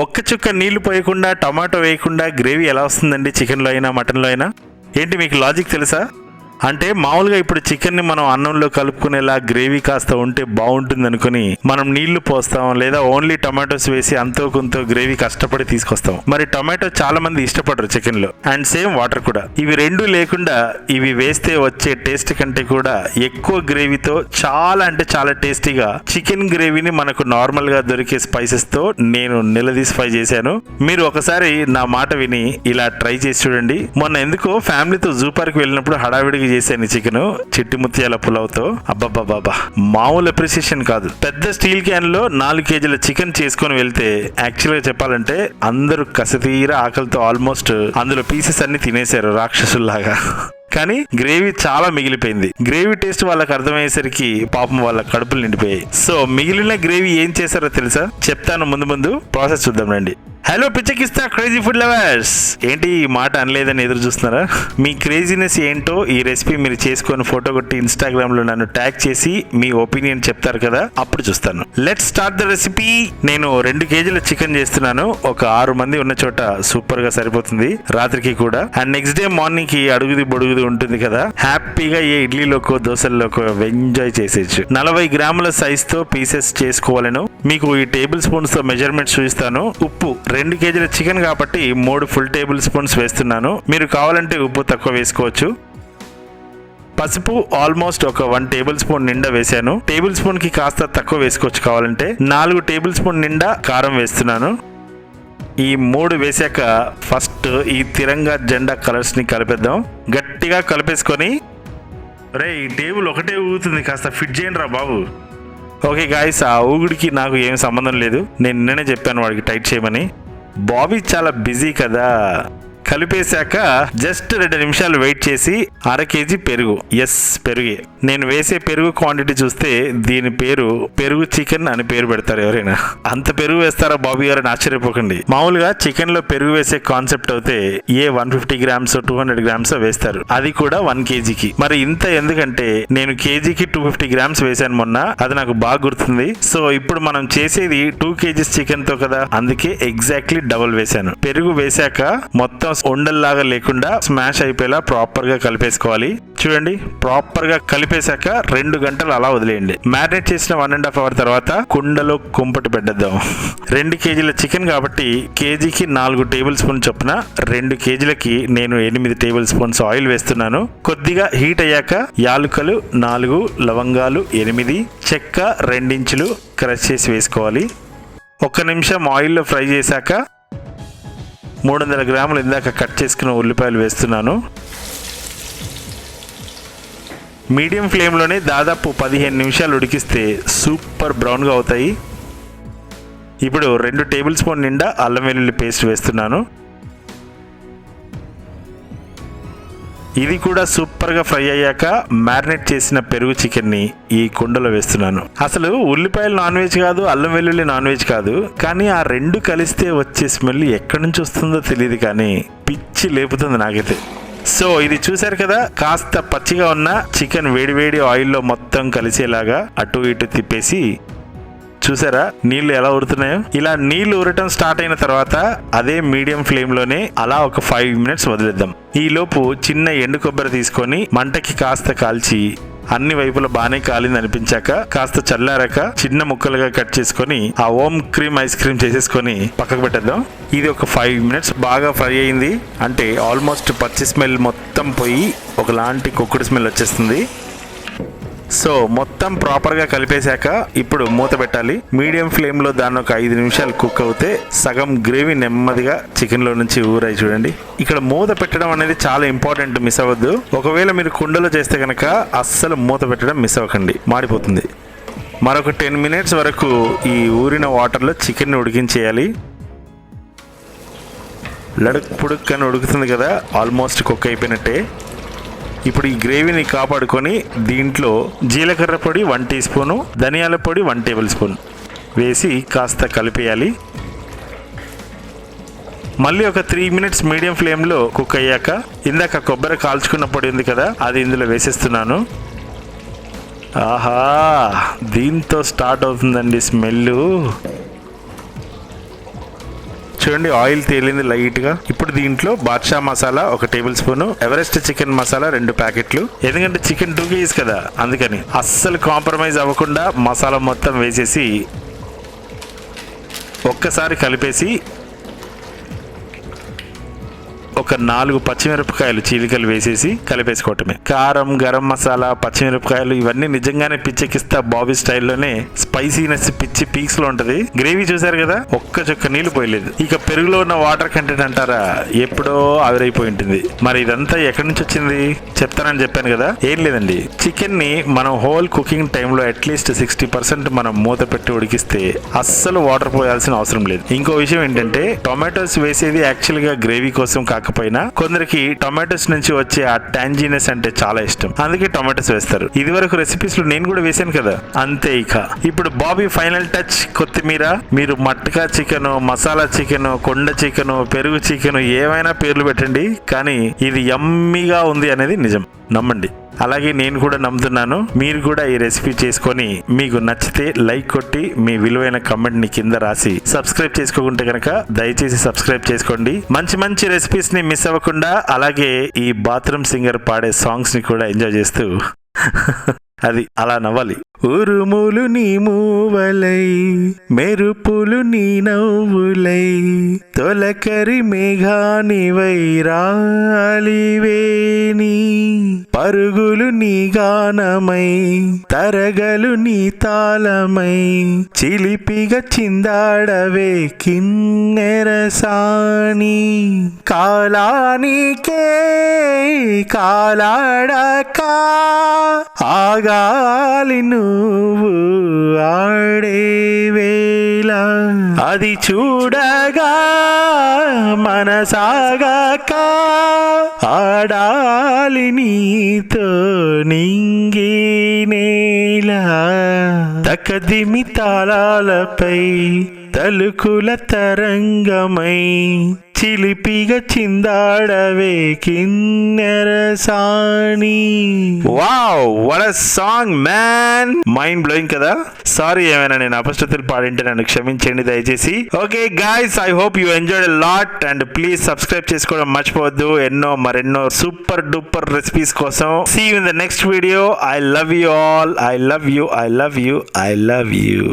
ఒక్క చుక్క నీళ్లు పోయకుండా టమాటో వేయకుండా గ్రేవీ ఎలా వస్తుందండి చికెన్లో అయినా మటన్లో అయినా? ఏంటి మీకు లాజిక్ తెలుసా? అంటే మామూలుగా ఇప్పుడు చికెన్ని మనం అన్నంలో కలుపుకునేలా గ్రేవీ కాస్త ఉంటే బాగుంటుంది అనుకుని మనం నీళ్లు పోస్తాం, లేదా ఓన్లీ టమాటోస్ వేసి అంతో కొంత గ్రేవీ కష్టపడి తీసుకొస్తాం. మరి టమాటో చాలా మంది ఇష్టపడరు చికెన్ లో, అండ్ సేమ్ వాటర్ కూడా. ఇవి రెండు లేకుండా ఇవి వేస్తే వచ్చే టేస్ట్ కంటే కూడా ఎక్కువ గ్రేవీతో చాలా అంటే చాలా టేస్టీగా చికెన్ గ్రేవీని మనకు నార్మల్ గా దొరికే స్పైసెస్ తో నేను నిలదీసి ఫ్రై చేశాను. మీరు ఒకసారి నా మాట విని ఇలా ట్రై చేసి చూడండి. మొన్న ఎందుకో ఫ్యామిలీతో జూ పార్క్ వెళ్ళినప్పుడు హడావిడిగా చేశాను చికెన్ చిట్టి ముత్యాల పులావ్తో. అబ్బాబాబా మామూలు అప్రిసియేషన్ కాదు. పెద్ద స్టీల్ క్యాన్ లో 4 కేజీల చికెన్ చేసుకొని వెళ్తే యాక్చువల్ గా చెప్పాలంటే అందరూ కసితీరా ఆకలితో ఆల్మోస్ట్ అందులో పీసెస్ అన్ని తినేశారు రాక్షసుల్లాగా. కానీ గ్రేవీ చాలా మిగిలిపోయింది. గ్రేవీ టేస్ట్ వాళ్ళకి అర్థమయ్యేసరికి పాపం వాళ్ళ కడుపులు నిండిపోయాయి. సో మిగిలిన గ్రేవీ ఏం చేశారో తెలుసా? చెప్తాను, ముందు ప్రాసెస్ చూద్దాం రండి. హలో పిచ్చకిస్తా క్రేజీ ఫుడ్ లవర్స్, ఏంటి ఈ మాట అనలేదని ఎదురు చూస్తున్నారా? మీ క్రేజీనెస్ ఏంటో ఈ రెసిపీ మీరు చేసుకొని ఫోటో కొట్టి ఇన్స్టాగ్రామ్ లో నన్ను ట్యాగ్ చేసి మీ ఒపీనియన్ చెప్తారు కదా, అప్పుడు చూస్తాను. Let's start the recipe. నేను 2 కేజీల చికెన్ చేస్తున్నాను. ఒక 6 మంది ఉన్న చోట సూపర్ గా సరిపోతుంది రాత్రికి కూడా. అండ్ నెక్స్ట్ డే మార్నింగ్ కి అడుగుది బొడుగుది ఉంటుంది కదా, హ్యాపీగా ఏ ఇడ్లీలోకో దోశల్లోకో ఎంజాయ్ చేసేయచ్చు. 40 గ్రాముల సైజ్ తో పీసెస్ చేసుకోవాలను. మీకు ఈ టేబుల్ స్పూన్స్ తో మెజర్మెంట్ చూపిస్తాను. ఉప్పు 2 కేజీల చికెన్ కాబట్టి 3 ఫుల్ టేబుల్ స్పూన్స్ వేస్తున్నాను. మీరు కావాలంటే ఉప్పు తక్కువ వేసుకోవచ్చు. పసుపు ఆల్మోస్ట్ ఒక 1 టేబుల్ స్పూన్ నిండా వేసాను. టేబుల్ స్పూన్ కి కాస్త తక్కువ వేసుకోవచ్చు కావాలంటే. 4 టేబుల్ స్పూన్ నిండా కారం వేస్తున్నాను. ఈ 3 వేసాక ఫస్ట్ ఈ తిరంగా జెండా కలర్స్ ని కలిపేద్దాం. గట్టిగా కలిపేసుకొని, రే ఈ టేబుల్ ఒకటే ఊగుతుంది, కాస్త ఫిట్ చేయండి రా బాబు. ఓకే గాయ్స్, ఆ ఊగుడికి నాకు ఏం సంబంధం లేదు. నేను నిన్ననే చెప్పాను వాడికి టైట్ చేయమని. బాబీ చాలా బిజీ కదా. కలిపేశాక జస్ట్ 2 నిమిషాలు వెయిట్ చేసి 1/2 కేజీ పెరుగు, ఎస్ పెరుగే. నేను వేసే పెరుగు క్వాంటిటీ చూస్తే దీని పేరు పెరుగు చికెన్ అని పేరు పెడతారు ఎవరైనా. అంత పెరుగు వేస్తారా బాబీ గారు అని ఆశ్చర్యపోకండి. మామూలుగా చికెన్ లో పెరుగు వేసే కాన్సెప్ట్ అయితే 150 గ్రామ్స్ 200 గ్రామ్స్ వేస్తారు, అది కూడా 1 కేజీకి. మరి ఇంత ఎందుకంటే నేను కేజీకి 250 గ్రామ్స్ వేసాను మొన్న, అది నాకు బాగా గుర్తుంది. సో ఇప్పుడు మనం చేసేది 2 కేజీస్ చికెన్ తో కదా, అందుకే ఎగ్జాక్ట్లీ డబుల్ వేసాను. పెరుగు వేసాక మొత్తం ఉండల్లాగా లేకుండా స్మాష్ అయిపోయేలా ప్రాపర్ గా కలిపేసుకోవాలి. చూడండి, ప్రాపర్ గా కలిపేశాక 2 గంటలు అలా వదిలేయండి. మ్యారినేట్ చేసిన 1.5 అవర్ తర్వాత కుండలో కుంపటి పెట్టేద్దాం. 2 కేజీల చికెన్ కాబట్టి కేజీకి 4 టేబుల్ స్పూన్ చొప్పున 2 కేజీలకి నేను 8 టేబుల్ స్పూన్స్ ఆయిల్ వేస్తున్నాను. కొద్దిగా హీట్ అయ్యాక యాలుకలు 4, లవంగాలు 8, చెక్క 2 ఇంచులు క్రష్ చేసి వేసుకోవాలి. 1 నిమిషం ఆయిల్లో ఫ్రై చేశాక 300 గ్రాములు ఇందాక కట్ చేసుకున్న ఉల్లిపాయలు వేస్తున్నాను. మీడియం ఫ్లేమ్లోనే దాదాపు 15 నిమిషాలు ఉడికిస్తే సూపర్ బ్రౌన్గా అవుతాయి. ఇప్పుడు 2 టేబుల్ స్పూన్ నిండా అల్లం వెల్లుల్లి పేస్ట్ వేస్తున్నాను. ఇది కూడా సూపర్ గా ఫ్రై అయ్యాక మ్యారినేట్ చేసిన పెరుగు చికెన్ ని ఈ కుండలో వేస్తున్నాను. అసలు ఉల్లిపాయలు నాన్ వెజ్ కాదు, అల్లం వెల్లుల్లి నాన్ వెజ్ కాదు, కానీ ఆ 2 కలిస్తే వచ్చే స్మెల్ ఎక్కడి నుంచి వస్తుందో తెలియదు, కానీ పిచ్చి లేపుతుంది నాకైతే. సో ఇది చూసారు కదా, కాస్త పచ్చిగా ఉన్న చికెన్ వేడివేడి ఆయిల్లో మొత్తం కలిసేలాగా అటు ఇటు తిప్పేసి, చూసారా నీళ్లు ఎలా ఊరుతున్నాయో? ఇలా నీళ్లు ఊరటం స్టార్ట్ అయిన తర్వాత అదే మీడియం ఫ్లేమ్ లోనే అలా ఒక 5 మినిట్స్ వదిలేద్దాం. ఈ లోపు చిన్న ఎండు కొబ్బరి తీసుకొని మంటకి కాస్త కాల్చి అన్ని వైపులా బాగానే కాలింది అనిపించాక కాస్త చల్లారాక చిన్న ముక్కలుగా కట్ చేసుకొని ఆ ఓమ్ క్రీమ్ ఐస్ క్రీమ్ చేసేసుకొని పక్కకు పెట్టేద్దాం. ఇది ఒక 5 మినిట్స్ బాగా ఫ్రై అయింది అంటే ఆల్మోస్ట్ పచ్చి స్మెల్ మొత్తం పోయి ఒకలాంటి కుక్కుడు స్మెల్ వచ్చేస్తుంది. సో మొత్తం ప్రాపర్గా కలిపేశాక ఇప్పుడు మూత పెట్టాలి. మీడియం ఫ్లేమ్లో దాన్ని ఒక 5 నిమిషాలు కుక్ అవుతే సగం గ్రేవీ నెమ్మదిగా చికెన్లో నుంచి ఊరాయి. చూడండి, ఇక్కడ మూత పెట్టడం అనేది చాలా ఇంపార్టెంట్, మిస్ అవ్వద్దు. ఒకవేళ మీరు కుండలో చేస్తే కనుక అస్సలు మూత పెట్టడం మిస్ అవ్వకండి, మాడిపోతుంది. మరొక 10 మినిట్స్ వరకు ఈ ఊరిన వాటర్లో చికెన్ ఉడికించేయాలి. లడుక్ పుడుక్ అని ఉడుకుతుంది కదా, ఆల్మోస్ట్ కుక్ అయిపోయినట్టే. ఇప్పుడు ఈ గ్రేవీని కాపాడుకొని దీంట్లో జీలకర్ర పొడి 1 టీ స్పూను, ధనియాల పొడి 1 టేబుల్ స్పూన్ వేసి కాస్త కలిపేయాలి. మళ్ళీ ఒక 3 మినిట్స్ మీడియం ఫ్లేమ్లో కుక్ అయ్యాక ఇందాక కొబ్బరి కాల్చుకున్న పొడి ఉంది కదా, అది ఇందులో వేసేస్తున్నాను. ఆహా, దీంతో స్టార్ట్ అవుతుందండి స్మెల్. చూడండి ఆయిల్ తేలింది లైట్ గా. ఇప్పుడు దీంట్లో Badshah masala 1 tablespoon, Everest chicken masala 2 ప్యాకెట్లు. ఎందుకంటే చికెన్ 2 kgs కదా, అందుకని అస్సలు కాంప్రమైజ్ అవ్వకుండా మసాలా మొత్తం వేసేసి ఒక్కసారి కలిపేసి ఒక 4 పచ్చిమిరపకాయలు చీలికలు వేసేసి కలిపేసుకోవటమే. కారం, గరం మసాలా, పచ్చిమిరపకాయలు ఇవన్నీ నిజంగానే పిచ్చెక్కిస్తా బాబీ స్టైల్లోనే స్పైసీనెస్ పిచ్చి పీక్స్ లో ఉంటది. గ్రేవీ చూసారు కదా, ఒక్క చుక్క నీళ్లు పోయలేదు. ఇక పెరుగులో ఉన్న వాటర్ కంటెంట్ అంటారా, ఎప్పుడో ఆవిరైపోయి ఉంటుంది. మరి ఇదంతా ఎక్కడి నుంచి వచ్చింది చెప్తానని చెప్పాను కదా. ఏం లేదండి, చికెన్ ని మనం హోల్ కుకింగ్ టైంలో అట్లీస్ట్ 60% మనం మూత పెట్టి ఉడికిస్తే అస్సలు వాటర్ పోయాల్సిన అవసరం లేదు. ఇంకో విషయం ఏంటంటే టొమాటోస్ వేసేది యాక్చువల్ గా గ్రేవీ కోసం కాకపోయినా కొందరికి టొమాటోస్ నుంచి వచ్చే ఆ టాంజినెస్ అంటే చాలా ఇష్టం, అందుకే టొమాటోస్ వేస్తారు. ఇది వరకు రెసిపీస్ లో నేను కూడా వేసాను కదా. అంతే. ఇక ఇప్పుడు బాబీ ఫైనల్ టచ్ కొత్తిమీర. మీరు మట్కా చికెన్, మసాలా చికెన్, కొండ చికెన్, పెరుగు చికెన్ ఏమైనా పేర్లు పెట్టండి, కానీ ఇది యమ్మీగా ఉంది అనేది నిజం, నమ్మండి. అలాగే నేను కూడా నమ్ముతున్నాను. మీరు కూడా ఈ రెసిపీ చేసుకొని మీకు నచ్చితే లైక్ కొట్టి మీ విలువైన కమెంట్ ని కింద రాసి సబ్స్క్రైబ్ చేసుకోకుంటే కనుక దయచేసి సబ్స్క్రైబ్ చేసుకోండి. మంచి మంచి రెసిపీస్ ని మిస్ అవ్వకుండా, అలాగే ఈ బాత్రూమ్ సింగర్ పాడే సాంగ్స్ ని కూడా ఎంజాయ్ చేస్తూ అది అలా నవ్వాలి. ఉరుములు నీ మూవలై, మెరుపులు నీ నవ్వులై, తొలకరి మేఘానివై రాలివేని, పరుగులు నీ గానమై, తరగలు నీ తాళమై, చిలిపిగా చిందాడవే కిన్నెరసాని, కాలానికే కాలాడక ఆగాలి నువ్వు ఆడే వేళ, అది చూడగా మనసాగాక ఆడాలి నీతో నింగి నేల, తకదిమి తాళాలపై తలుకుల తరంగమై, చిలిపిగా చిందాడవే Kinnerasani. Wow, what a song man, mind blowing కదా. సారీ ఏమైనా నేను అపశృతులు పాడింటే నన్ను క్షమించండి దయచేసి. Okay guys, I hope you enjoyed a lot and please subscribe చేసుకోవడం మర్చిపోవద్దు. మరెన్నో సూపర్ డూపర్ రెసిపీస్ కోసం. See you in the next video. I love you all. I love you. I love you. I love you.